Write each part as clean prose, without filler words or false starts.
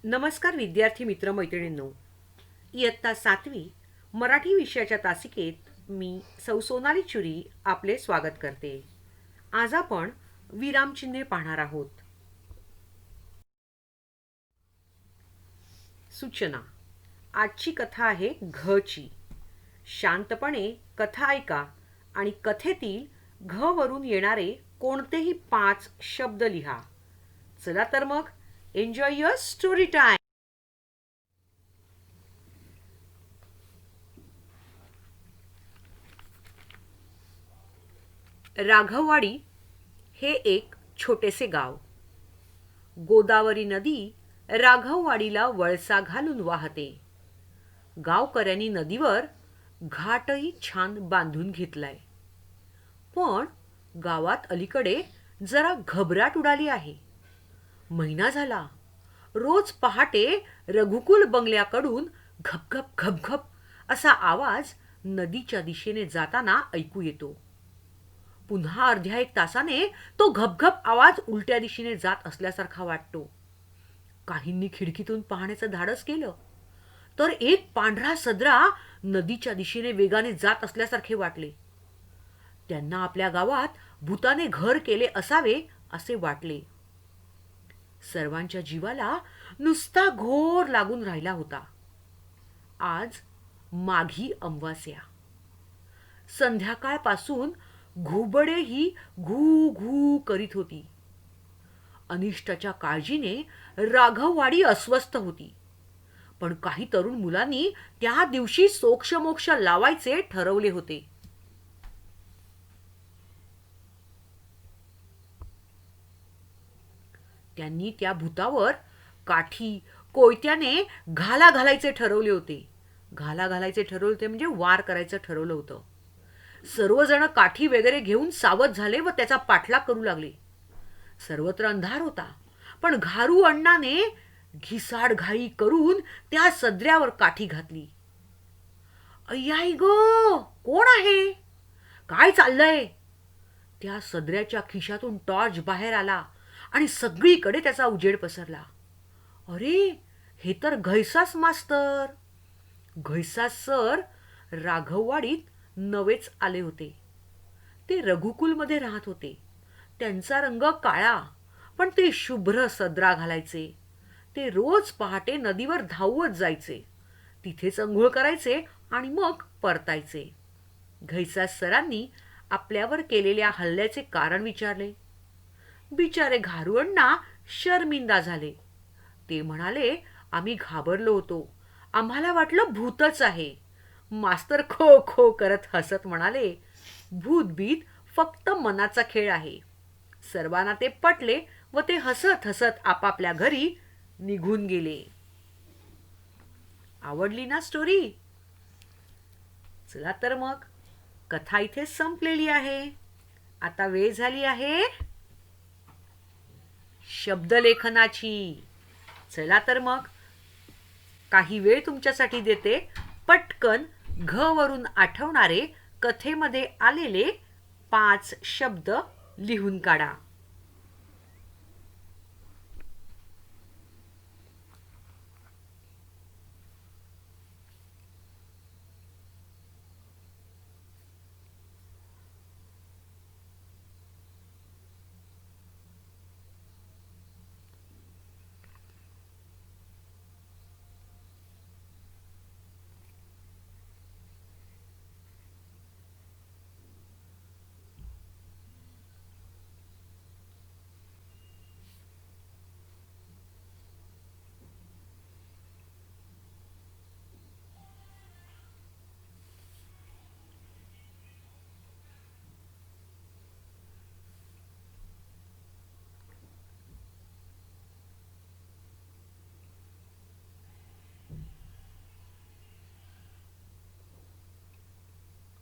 नमस्कार विद्यार्थी मित्र मैत्रिणींनो. इयत्ता 7वी मराठी विषयाच्या तासिकेत मी सौ सोनाली चुरी आपले स्वागत करते. आज आपण विरामचिन्हे पाहणार आहोत. सूचना. आजची कथा आहे घची. शांतपणे कथा ऐका आणि कथेतील घ वरून येणारे कोणतेही 5 शब्द लिहा. चला तर मग एन्जॉय युअर स्टोरी टाइम. राघववाडी हे एक छोटेसे गाव. गोदावरी नदी राघववाडीला वळसा घालून वाहते. गावकऱ्यांनी नदीवर घाटही छान बांधून घेतलाय. पण गावात अलीकडे जरा घबराट उडाली आहे. महिना झाला रोज पहाटे रघुकुल बंगल्याकडून घपघप घपघप असा आवाज नदीच्या दिशेने जाताना ऐकू येतो. पुन्हा अर्ध्या 1 तासाने तो घपघप आवाज उलट्या दिशेने जात असल्यासारखा वाटतो. काहींनी खिडकीतून पाहण्याचं धाडस केलं तर एक पांढरा सदरा नदीच्या दिशेने वेगाने जात असल्यासारखे वाटले. त्यांना आपल्या गावात भूताने घर केले असावे असे वाटले. सर्वांच्या जीवाला नुसता घोर लागून राहिला होता. आज माघी अमावास्या. संध्याकाळपासून घुबडे ही घू घू करीत होती. अनिष्टाच्या काळजीने राघववाडी अस्वस्थ होती. पण काही तरुण मुलांनी त्या दिवशी सोक्षमोक्ष लावायचे ठरवले होते. त्यांनी त्या भूतावर काठी कोयत्याने घाला घालायचे ठरवले होते. घाला घालायचे ठरवले होते म्हणजे वार करायचं ठरवलं होतं. सर्वजण काठी वगैरे घेऊन सावध झाले व त्याचा पाठलाग करू लागले. सर्वत्र अंधार होता. पण घारू अण्णाने घिसाड घाई करून त्या सदऱ्यावर काठी घातली. अय्याई गो, कोण आहे? काय चाललंय? त्या सदऱ्याच्या खिशातून टॉर्च बाहेर आला आणि सगळीकडे त्याचा उजेड पसरला. अरे, हे तर घैसास मास्तर. घैसास सर राघववाडीत नवेच आले होते. ते रघुकुलमध्ये राहत होते. त्यांचा रंग काळा, पण ते शुभ्र सदरा घालायचे. ते रोज पहाटे नदीवर धावत जायचे. तिथेच अंघोळ करायचे आणि मग परतायचे. घैसास सरांनी आपल्यावर केलेल्या हल्ल्याचे कारण विचारले. बिचारे घारुअण्णा शर्मिंदा झाले. ते म्हणाले, आम्ही घाबरलो होतो. आम्हाला वाटलं भूतच आहे. मास्तर खो खो करत हसत म्हणाले, भूतबीत फक्त मनाचा खेळ आहे. सर्वांना ते पटले व ते हसत हसत आपापल्या घरी निघून गेले. आवडली ना स्टोरी? चला तर मग कथा इथे संपलेली आहे. आता वेळ झाली आहे शब्दलेखनाची. चला तर मग काही वेळ तुमच्यासाठी देते. पटकन घ वरून आठवणारे कथेमध्ये आलेले 5 शब्द लिहून काढा.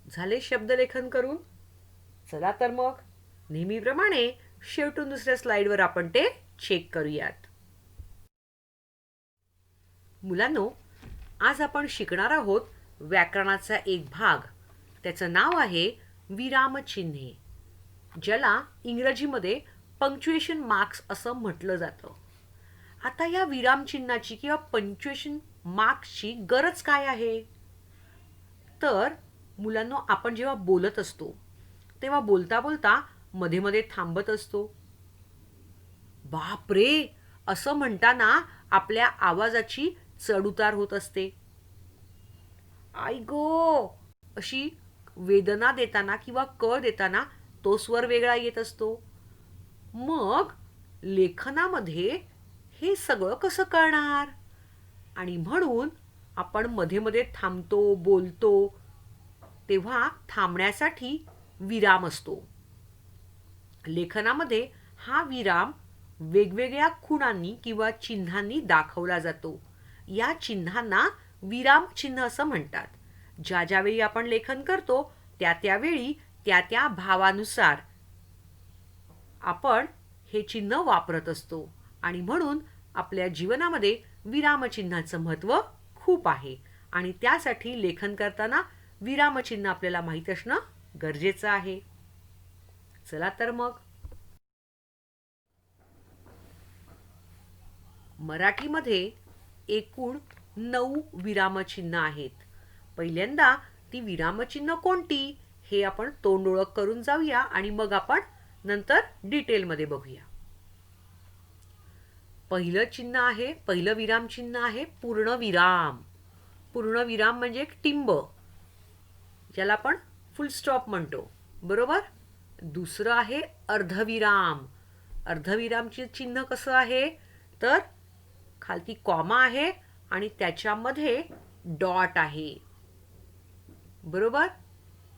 झाले शब्दलेखन करून? चला तर मग नेहमीप्रमाणे शेवटून दुसऱ्या स्लाइडवर आपण ते चेक करूयात. मुलांनो, आज आपण शिकणार आहोत व्याकरणाचा एक भाग. त्याचं नाव आहे विरामचिन्हे, ज्याला इंग्रजीमध्ये पंक्च्युएशन मार्क्स असं म्हटलं जातं. आता या विरामचिन्हाची किंवा पंक्च्युएशन मार्क्सची गरज काय आहे? तर मुलांनो, आपण जेव्हा बोलत असतो तेव्हा बोलता बोलता मध्ये मध्ये थांबत असतो. बाप रे असं म्हणताना आपल्या आवाजाची चढउतार होत असते. आई गो अशी वेदना देताना किंवा कळ देताना तो स्वर वेगळा येत असतो. मग लेखनामध्ये हे सगळं कसं कळणार? आणि म्हणून आपण मध्ये मध्ये थांबतो, बोलतो, तेव्हा थांबण्यासाठी विराम असतो. लेखनामध्ये हा विराम वेगवेगळ्या खुणांनी किंवा चिन्हांनी दाखवला जातो. या चिन्हांना विराम चिन्ह असं म्हणतात. ज्या ज्यावेळी आपण लेखन करतो त्या त्यावेळी त्या त्या भावानुसार आपण हे चिन्ह वापरत असतो आणि म्हणून आपल्या जीवनामध्ये विरामचिन्हाचं महत्त्व खूप आहे आणि त्यासाठी लेखन करताना विरामचिन्ह आपल्याला माहीत असणं गरजेचं आहे. चला तर मग मराठीमध्ये एकूण 9 विरामचिन्ह आहेत. पहिल्यांदा ती विरामचिन्ह कोणती हे आपण तोंड ओळख करून जाऊया आणि मग आपण नंतर डिटेलमध्ये बघूया. पहिलं विरामचिन्ह आहे पूर्णविराम. पूर्णविराम म्हणजे एक टिंब, ज्याला आपण फुल स्टॉप म्हणतो, बरोबर. दुसरं आहे अर्धविराम. अर्धविरामचे चिन्ह कसं आहे तर खालती कॉमा आहे आणि त्याच्यामध्ये डॉट आहे, बरोबर.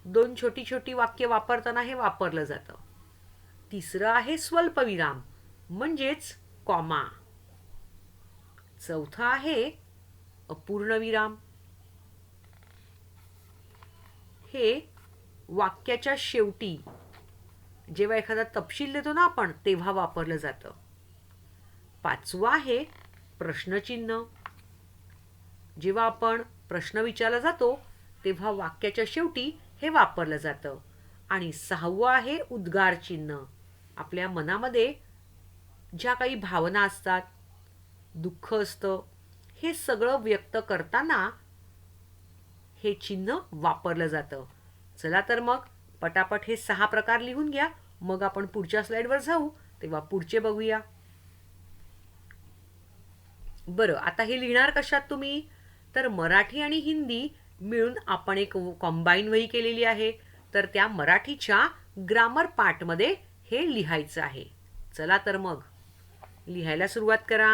2 छोटी छोटी वाक्य वापरताना हे वापरलं जातं. तिसरं आहे स्वल्पविराम म्हणजेच कॉमा. चौथा आहे अपूर्णविराम. हे वाक्याच्या शेवटी जेव्हा एखादा तपशील देतो ना आपण तेव्हा वापरलं जातं. पाचवा आहे प्रश्नचिन्ह. जेव्हा आपण प्रश्न विचारला जातो तेव्हा वाक्याच्या शेवटी हे वापरलं जातं. आणि सहावं आहे उद्गार चिन्ह. आपल्या मनामध्ये ज्या काही भावना असतात, दुःख असतं, हे सगळं व्यक्त करताना हे चिन्ह वापरलं जातं. चला तर मग पटापट हे 6 प्रकार लिहून घ्या. मग आपण पुढच्या स्लाइडवर जाऊ तेव्हा पुढचे बघूया. बरं, आता हे लिहिणार कशात तुम्ही? तर मराठी आणि हिंदी मिळून आपण एक कॉम्बाईन वही केलेली आहे. तर त्या मराठीच्या ग्रामर पार्टमध्ये हे लिहायचं आहे. चला तर मग लिहायला सुरुवात करा.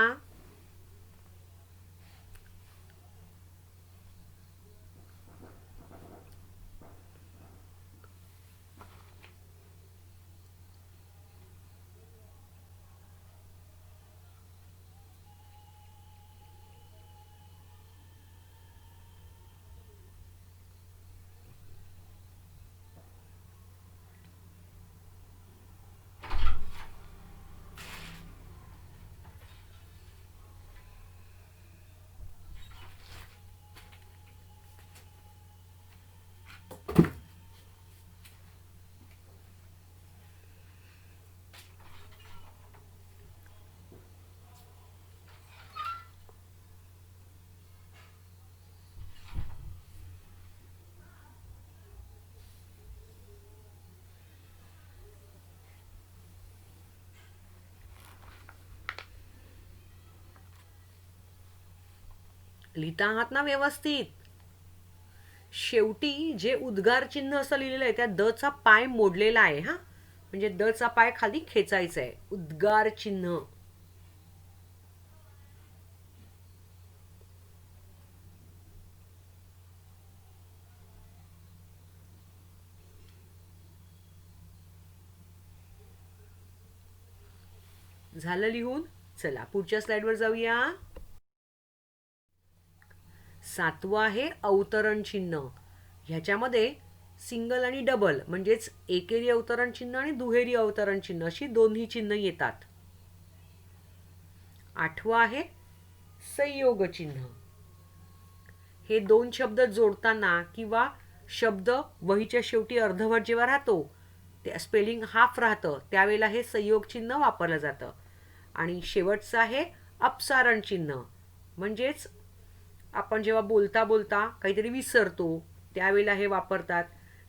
लिहिता आहात ना व्यवस्थित? शेवटी जे उद्गार चिन्ह असं लिहिलेलं आहे त्या द चा पाय मोडलेला आहे. हा म्हणजे द चा पाय खाली खेचायचा आहे. उद्गार चिन्ह. झालं लिहून? चला पुढच्या स्लाइडवर जाऊया. 7वं आहे अवतरण चिन्ह. ह्याच्यामध्ये सिंगल आणि डबल म्हणजेच एकेरी अवतरण चिन्ह आणि दुहेरी अवतरण चिन्ह अशी दोन्ही चिन्ह येतात. 8वं आहे संयोग चिन्ह. हे 2 शब्द जोडताना किंवा शब्द वहीच्या शेवटी अर्धवट जेव्हा राहतो, ते स्पेलिंग हाफ राहतं त्यावेळेला हे संयोग चिन्ह वापरलं जातं. आणि शेवटचं आहे अपसारण चिन्ह म्हणजेच आपण जेव्हा बोलता बोलता काहीतरी विसरतो त्यावेळेला हे वापरतात,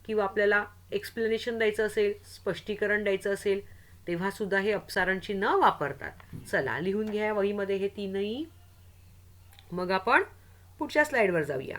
किंवा आपल्याला एक्सप्लेनेशन द्यायचं असेल, स्पष्टीकरण द्यायचं असेल, तेव्हा सुद्धा हे अपसारण चिन्ह वापरतात. चला लिहून घ्या वहीमध्ये हे तीनही. मग आपण पुढच्या स्लाइडवर जाऊया.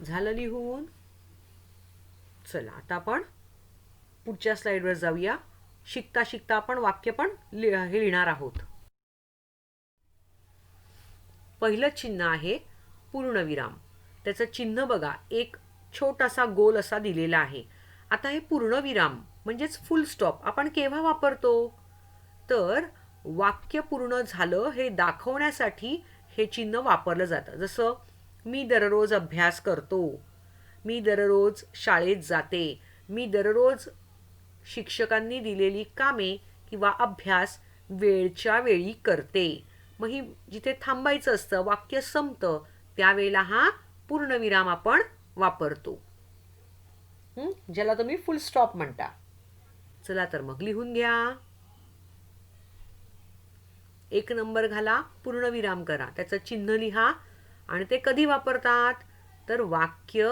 झालं लिहून? चला आता आपण पुढच्या स्लाइडवर जाऊया. शिकता शिकता आपण वाक्य पण हे लिहिणार आहोत. पहिलं चिन्ह आहे पूर्णविराम. त्याचं चिन्ह बघा, एक छोटासा गोल असा दिलेला आहे. आता हे पूर्णविराम म्हणजेच फुल स्टॉप आपण केव्हा वापरतो? तर वाक्य पूर्ण झालं हे दाखवण्यासाठी हे चिन्ह वापरलं जातं. जसं मी दररोज अभ्यास करतो, मी दररोज शाळेत जाते, मी दररोज शिक्षकांनी दिलेली कामे किंवा अभ्यास वेळच्या वेळी करते. मग ही जिथे थांबायचं असतं, वाक्य संपतं, त्यावेळेला हा पूर्णविराम आपण वापरतो, ज्याला तुम्ही फुल स्टॉप म्हणता. चला तर मग लिहून घ्या. 1 नंबर घाला, पूर्णविराम करा, त्याचं चिन्ह लिहा. आणि ते कधी वापरतात? तर वाक्य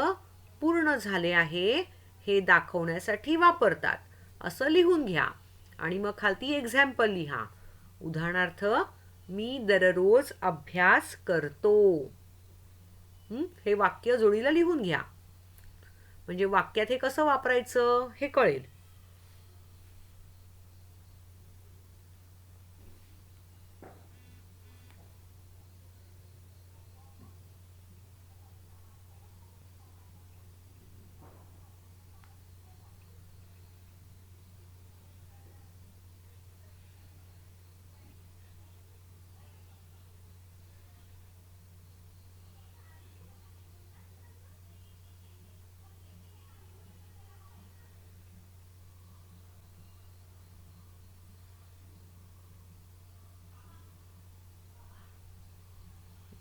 पूर्ण झाले आहे हे दाखवण्यासाठी वापरतात, असं लिहून घ्या. आणि मग खालती एक्झाम्पल लिहा. उदाहरणार्थ, मी दररोज अभ्यास करतो. हे वाक्य जोडीला लिहून घ्या, म्हणजे वाक्यात हे कसं वापरायचं हे कळेल.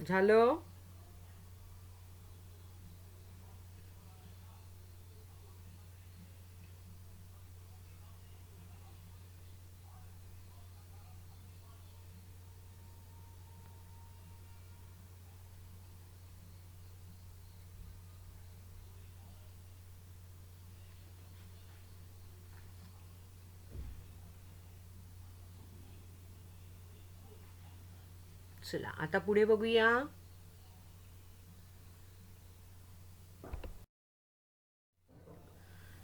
झालं? चला आता पुढे बघूया.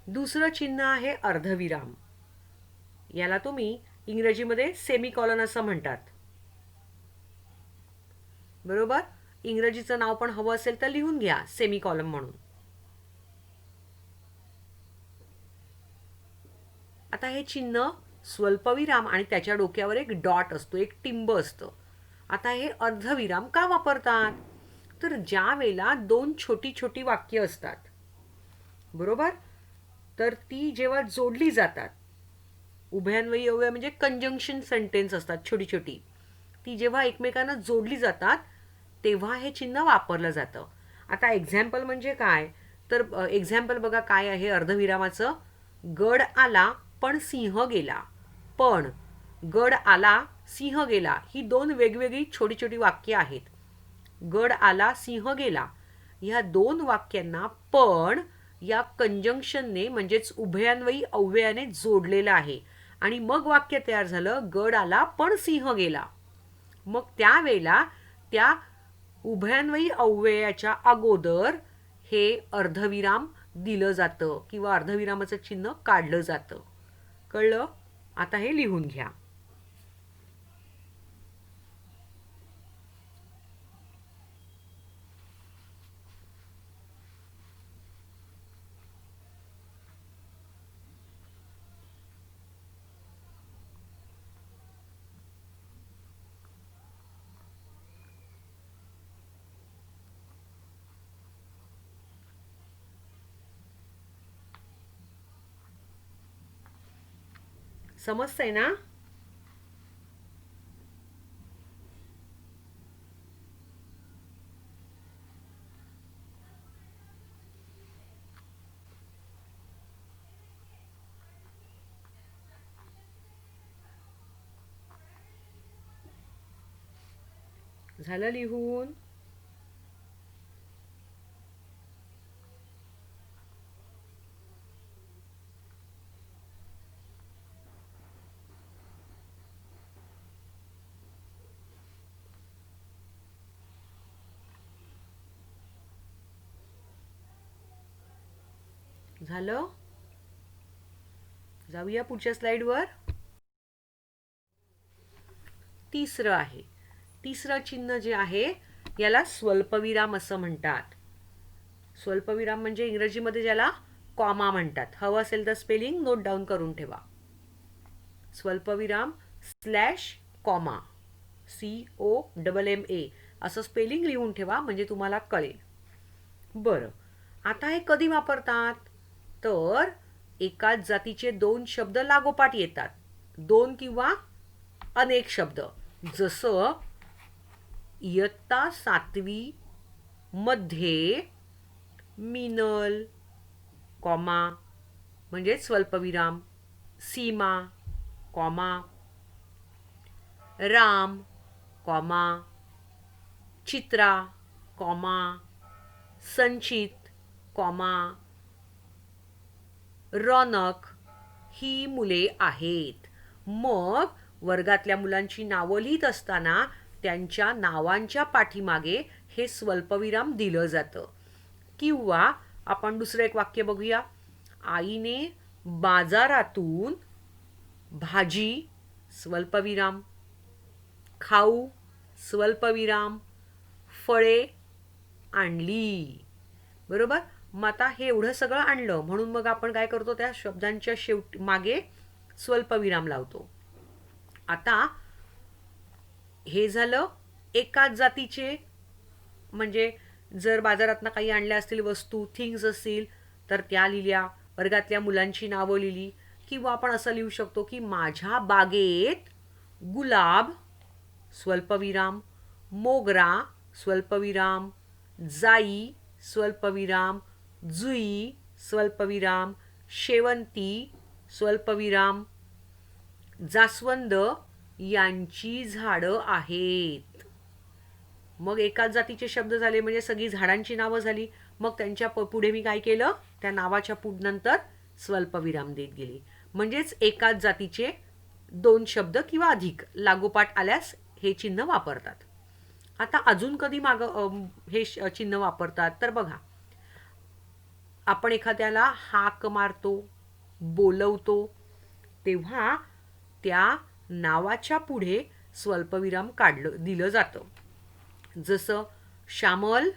दुसरं चिन्ह आहे अर्धविराम. याला तुम्ही इंग्रजीमध्ये सेमीकॉलन असं म्हणतात. बरोबर? इंग्रजीचं नाव पण हवं असेल तर लिहून घ्या, सेमीकॉलन म्हणून. आता हे चिन्ह स्वल्पविराम आणि त्याच्या डोक्यावर एक डॉट असतो, एक टिंब असतं. आता हे अर्धविराम का वापरतात? तर ज्या वेळेला 2 छोटी छोटी वाक्य असतात, बरोबर, तर ती जेव्हा जोडली जातात, उभयान्वयी अव्यय म्हणजे कंजंक्शन सेंटेन्स असतात छोटी छोटी, ती जेव्हा एकमेकांना जोडली जातात तेव्हा हे चिन्ह वापरलं जातं. आता एक्झाम्पल म्हणजे काय? तर एक्झाम्पल बघा काय आहे अर्धविरामाचं. गड आला पण सिंह गेला. पण, गड आला सिंह गेला ही 2 वेगवेगळी छोटी छोटी वाक्य आहेत. गड आला सिंह गेला ह्या 2 वाक्यांना पण या कंजंक्शनने म्हणजेच उभयान्वयी अव्ययाने जोडलेलं आहे. आणि मग वाक्य तयार झालं, गड आला पण सिंह गेला. मग त्यावेळेला त्या उभयान्वयी अव्ययाच्या अगोदर हे अर्धविराम दिलं जातं किंवा अर्धविरामाचं चिन्ह काढलं जातं. कळलं? आता हे लिहून घ्या. समजतंय ना? झालं लिहून? झालं? जाऊया पुढच्या स्लाइडवर. तिसरं आहे. तिसरं चिन्ह जे आहे याला स्वल्पविराम असं म्हणतात. स्वल्पविराम म्हणजे इंग्रजीमध्ये ज्याला कॉमा म्हणतात. हवं असेल तर स्पेलिंग नोट डाऊन करून ठेवा. स्वल्पविराम स्लॅश कॉमा COMMA असं स्पेलिंग लिहून ठेवा म्हणजे तुम्हाला कळेल. बरं, आता हे कधी वापरतात? तर एकाच जातीचे दोन शब्द लागोपाठ येतात. दोन किंवा अनेक शब्द. जसं इयत्ता 7वी मध्ये मिनल कॉमा म्हणजे स्वल्पविराम, सीमा कॉमा, राम कॉमा, चित्रा कॉमा, संचित कॉमा, रौनक ही मुले आहेत. मग वर्गातल्या मुलांची नावं लिहित असताना त्यांच्या नावांच्या पाठीमागे हे स्वल्पविराम दिलं जातं. किंवा आपण दुसरं एक वाक्य बघूया. आईने बाजारातून भाजी स्वल्पविराम, खाऊ स्वल्पविराम, फळे आणली. बरोबर? मग आता हे एवढं सगळं आणलं म्हणून मग आपण काय करतो, त्या शब्दांच्या मागे स्वल्पविराम लावतो. आता हे झालं एकाच जातीचे. म्हणजे जर बाजारातनं काही आणल्या असतील वस्तू, थिंग्स असतील तर त्या लिहिल्या, वर्गातल्या मुलांची नावं लिहिली. किंवा आपण असं लिहू शकतो की माझ्या बागेत गुलाब स्वल्पविराम, मोगरा स्वल्पविराम, जाई स्वल्पविराम, जुई स्वल्पविराम, शेवंती स्वल्पविराम, जास्वंद यांची झाडं आहेत. मग एकाच जातीचे शब्द झाले म्हणजे सगळी झाडांची नावं झाली. मग त्यांच्या पुढे मी काय केलं, त्या नावाच्या नंतर स्वल्पविराम देत गेली. म्हणजेच एकाच जातीचे दोन शब्द किंवा अधिक लागोपाठ आल्यास हे चिन्ह वापरतात. आता अजून कधी हे चिन्ह वापरतात तर बघा, आपण एखाद्याला हाक मारतो, बोलवतो, तेव्हा त्या नावाच्या पुढे स्वल्पविराम दिलं जातं. जसं श्यामल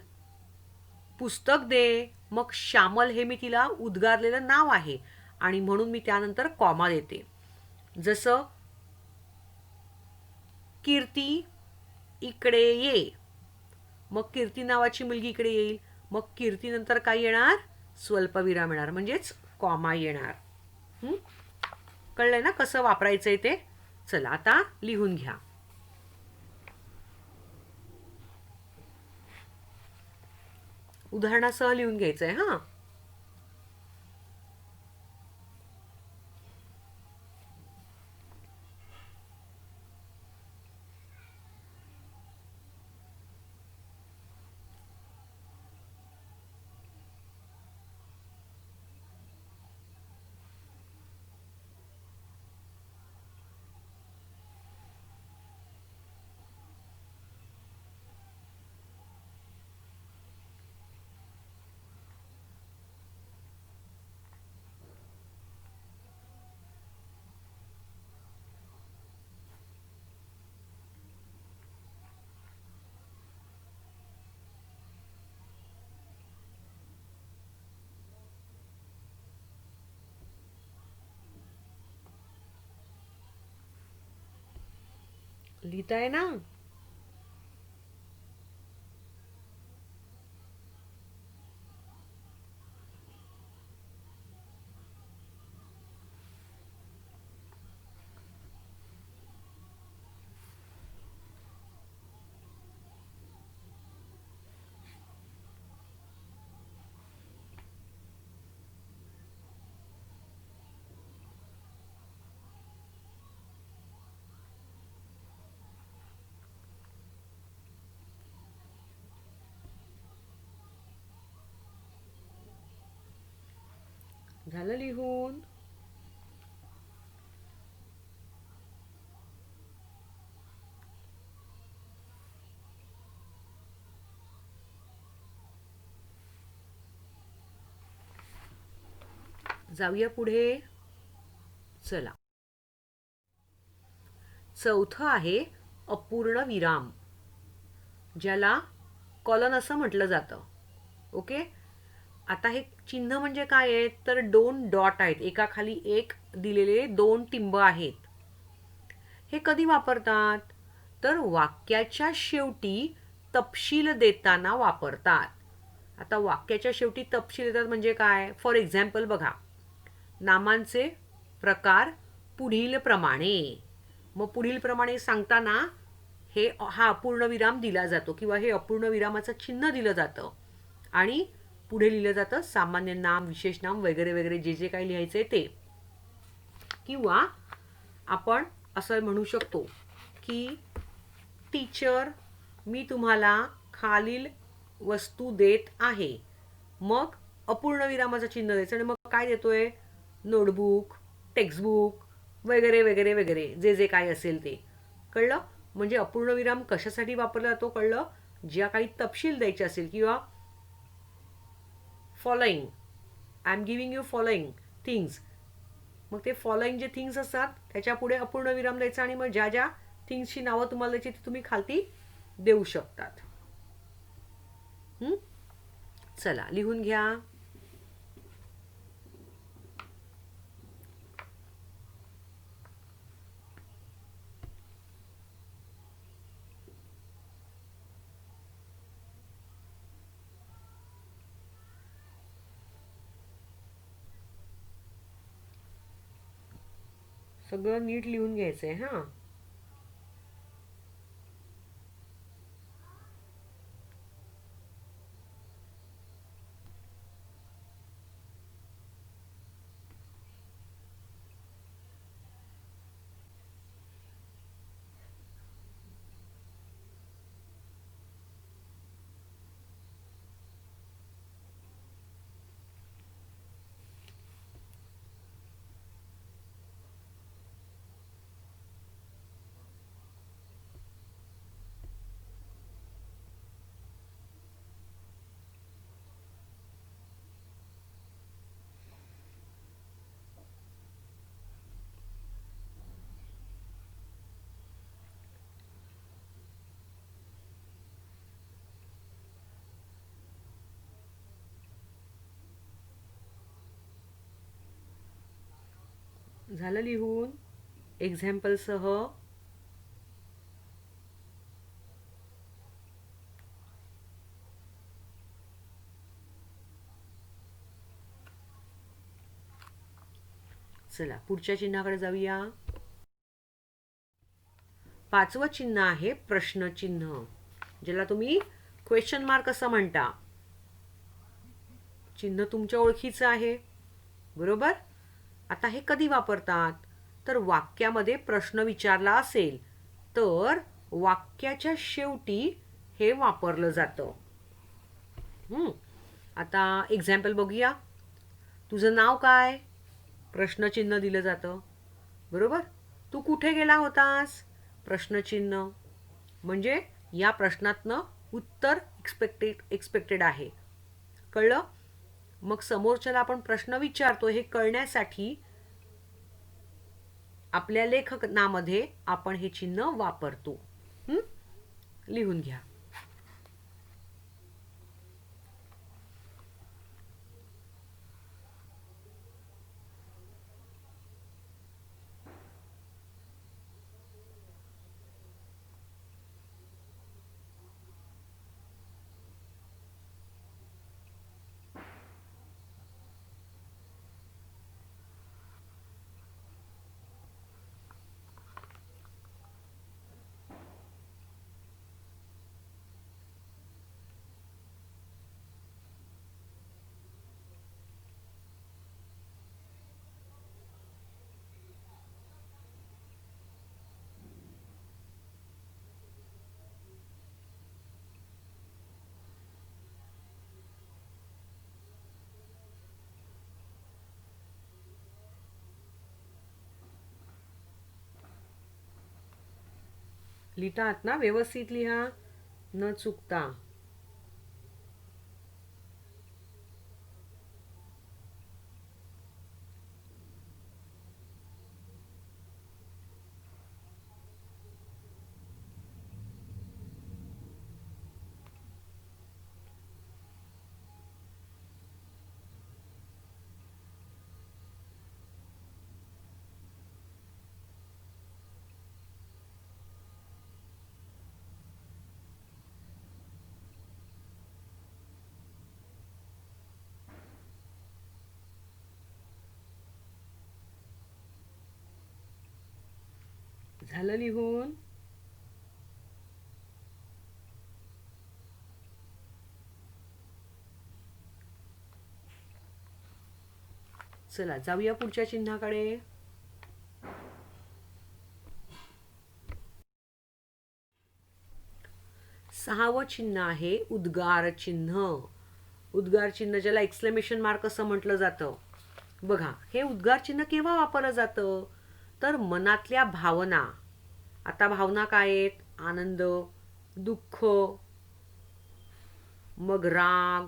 पुस्तक दे. मग श्यामल हे मी तिला उद्गारलेलं नाव आहे आणि म्हणून मी त्यानंतर कॉमा देते. जसं कीर्ती इकडे ये. मग कीर्ती नावाची मुलगी इकडे येईल. मग कीर्ती नंतर काय येणार? स्वल्पविराम येणार म्हणजेच कॉमा येणार. कळलंय ना कसं वापरायचंय ते? चला आता लिहून घ्या. उदाहरणासह लिहून घ्यायचंय हा. लिहिताय ना? झालं लिहून? जाऊया पुढे. चला, चौथं आहे अपूर्ण विराम, ज्याला कॉलन असं म्हटलं जातं. ओके. आता हे चिन्ह म्हणजे काय आहे, तर दोन डॉट आहेत, एकाखाली एक दिलेले दोन टिंब आहेत. हे कधी वापरतात, तर वाक्याच्या शेवटी तपशील देताना वापरतात. आता वाक्याच्या शेवटी तपशील देतात म्हणजे काय, फॉर एक्झाम्पल बघा, नामांचे प्रकार पुढील प्रमाणे. मग पुढील प्रमाणे सांगताना हा अपूर्णविराम दिला जातो किंवा हे अपूर्णविरामाचं चिन्ह दिलं जातं आणि पुढे लिहिलं जातं सामान्य नाम, विशेष नाम वगैरे वगैरे जे जे काही लिहायचंय ते. किंवा आपण असं म्हणू शकतो की टीचर, मी तुम्हाला खालील वस्तू देत आहे. मग अपूर्णविरामाचं चिन्ह द्यायचं आणि मग काय देतोय, नोटबुक, टेक्स्टबुक वगैरे वगैरे वगैरे जे जे काय असेल ते. कळलं? म्हणजे अपूर्णविराम कशासाठी वापरला जातो कळलं, ज्या काही तपशील द्यायचे असेल किंवा following, I am giving you following things, मग ते फॉलोइंग जे थिंग्स असतात त्याच्या पुढे अपूर्णविराम द्यायचा आणि मग ज्या ज्या थिंग्सची नावं तुम्हाला द्यायची ती तुम्ही खालती देऊ शकतात. चला लिहून घ्या. सगळं नीट लिहून घ्यायचंय हा. झालं लिहून एक्झाम्पल सह? चला पुढच्या चिन्हाकडे जाऊया. पाचवं चिन्ह आहे प्रश्नचिन्ह, ज्याला तुम्ही क्वेश्चन मार्क असं म्हणता. चिन्ह तुमच्या ओळखीचं आहे बरोबर. आता हे कधी वापरतात, तर वाक्यामध्ये प्रश्न विचारला असेल तर वाक्याच्या शेवटी हे वापरलं जातं. आता एक्झाम्पल बघूया. तुझं नाव काय, प्रश्नचिन्ह दिलं जातं बरोबर. तू कुठे गेला होतास, प्रश्नचिन्ह. म्हणजे या प्रश्नातनं उत्तर एक्सपेक्टेड आहे. कळलं? मग समोरच्याला आपण प्रश्न विचारतो हे कळण्यासाठी आपल्या लेखनामध्ये आपण हे चिन्ह वापरतो. लिहून घ्या. लिहितात ना, व्यवस्थित लिहा न चुकता. झालं लिहून? चला जाऊया पुढच्या चिन्हाकडे. सहावं चिन्ह आहे उद्गार चिन्ह. उद्गार चिन्ह ज्याला एक्सक्लेमेशन मार्क असं म्हटलं जातं. बघा, हे उद्गार चिन्ह केव्हा वापरलं जातं? तर मनातल्या भावना. आता भावना काय आहेत? आनंद, दुःख, मग राग.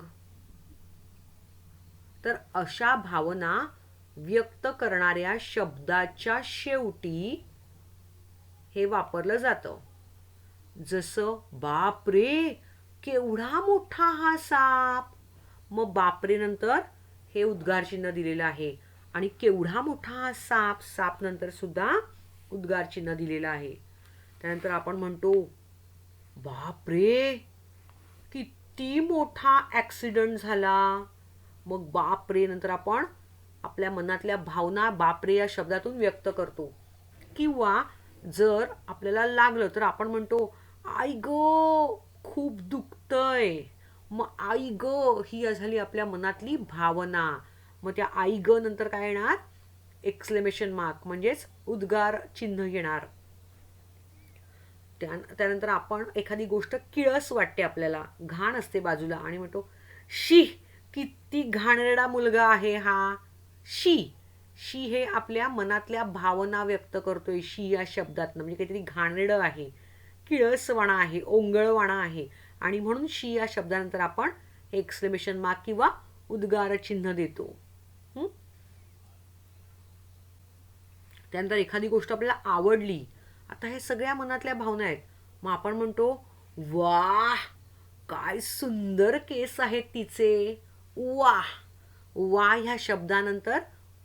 तर अशा भावना व्यक्त करणाऱ्या शब्दाच्या शेवटी हे वापरलं जातं. जसं बापरे, केवढा मोठा हा साप. मग बापरे नंतर हे उद्गार चिन्ह दिलेलं आहे. आणि केवढा मोठा हा साप, साप नंतर सुद्धा उद्गार चिन्ह दिलेलं आहे. त्यानंतर आपण म्हणतो बापरे, किती मोठा ॲक्सिडेंट झाला. मग बापरे नंतर आपण आपल्या मनातल्या भावना बापरे या शब्दातून व्यक्त करतो. किंवा जर आपल्याला लागलं तर आपण म्हणतो आई गो, खूप दुखतंय. मग आई ग ही झाली आपल्या मनातली भावना. मग त्या आई ग नंतर काय येणार? एक्सक्लेमेशन मार्क म्हणजेच उद्गार चिन्ह येणार. त्यानंतर आपण एखादी गोष्ट किळस वाटते आपल्याला, घाण असते बाजूला आणि म्हणतो शी, किती घाणेरडा मुलगा आहे हा. शी, शी हे आपल्या मनातल्या भावना व्यक्त करतोय शी या शब्दात. म्हणजे काहीतरी घाणेरडं आहे, किळसवाणा आहे, ओंगळवाणा आहे. आणि म्हणून शी या शब्दानंतर आपण हे एक्सक्लेमेशन मार्क किंवा उद्गार चिन्ह देतो. त्यानंतर एखादी गोष्ट आपल्याला आवडली. आता हे सगळ्या मनातल्या भावना आहेत. मग आपण म्हणतो वाह, काय सुंदर केस आहेत तिचे. वाह, वा ह्या शब्दानंतर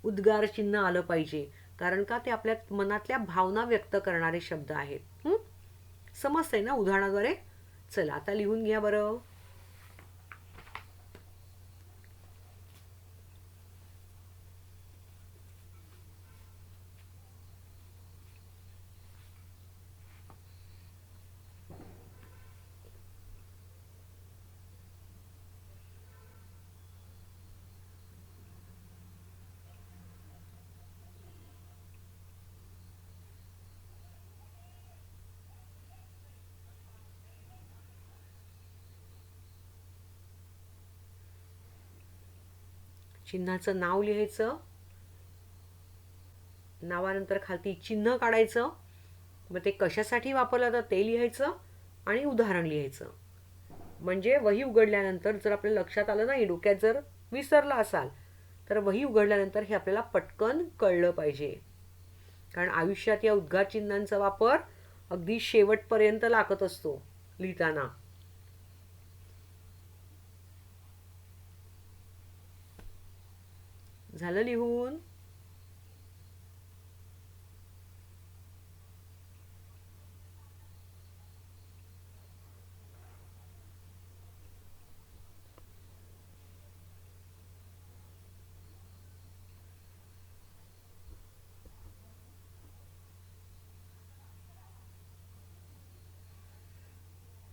उद्गार चिन्ह आलं पाहिजे. कारण का ते आपल्या मनातल्या भावना व्यक्त करणारे शब्द आहेत. समजतंय ना उदाहरणाद्वारे? चला आता लिहून घ्या बरं. चिन्हाचं नाव लिहायचं. नावानंतर खालती चिन्ह काढायचं. मग ते कशासाठी वापरलं जातं ते लिहायचं आणि उदाहरण लिहायचं. म्हणजे वही उघडल्यानंतर जर आपल्या लक्षात आलं नाही, डोक्यात जर विसरला असाल तर वही उघडल्यानंतर हे आपल्याला पटकन कळलं पाहिजे. कारण आयुष्यात या उद्गार चिन्हांचा वापर अगदी शेवटपर्यंत लागत असतो लिहिताना. झालं लिहून?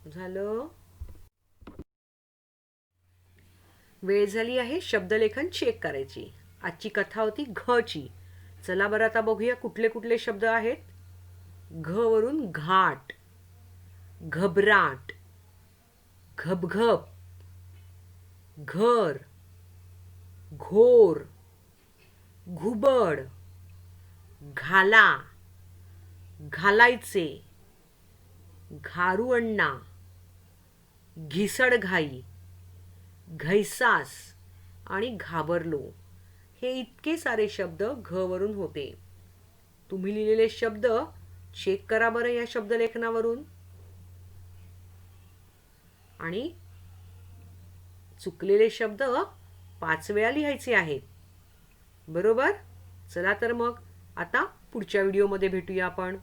झालं. वेळ झाली आहे शब्दलेखन चेक करायची. आजची कथा होती घ ची. चला बरं आता बघूया कुठले कुठले शब्द आहेत. घ वरून घाट, घबराट, घबघप, घर, घोर, घुबड, घाला, घालायचे, घारुअण्णा, घिसडघाई, घैसास आणि घाबरलो हे इतके सारे शब्द घ वरून होते. तुम्ही लिहिलेले शब्द चेक करा बरं या शब्दलेखनावरून. आणि चुकलेले शब्द 5 वेळा लिहायचे आहेत. बरोबर? चला तर मग आता पुढच्या व्हिडिओमध्ये भेटूया आपण.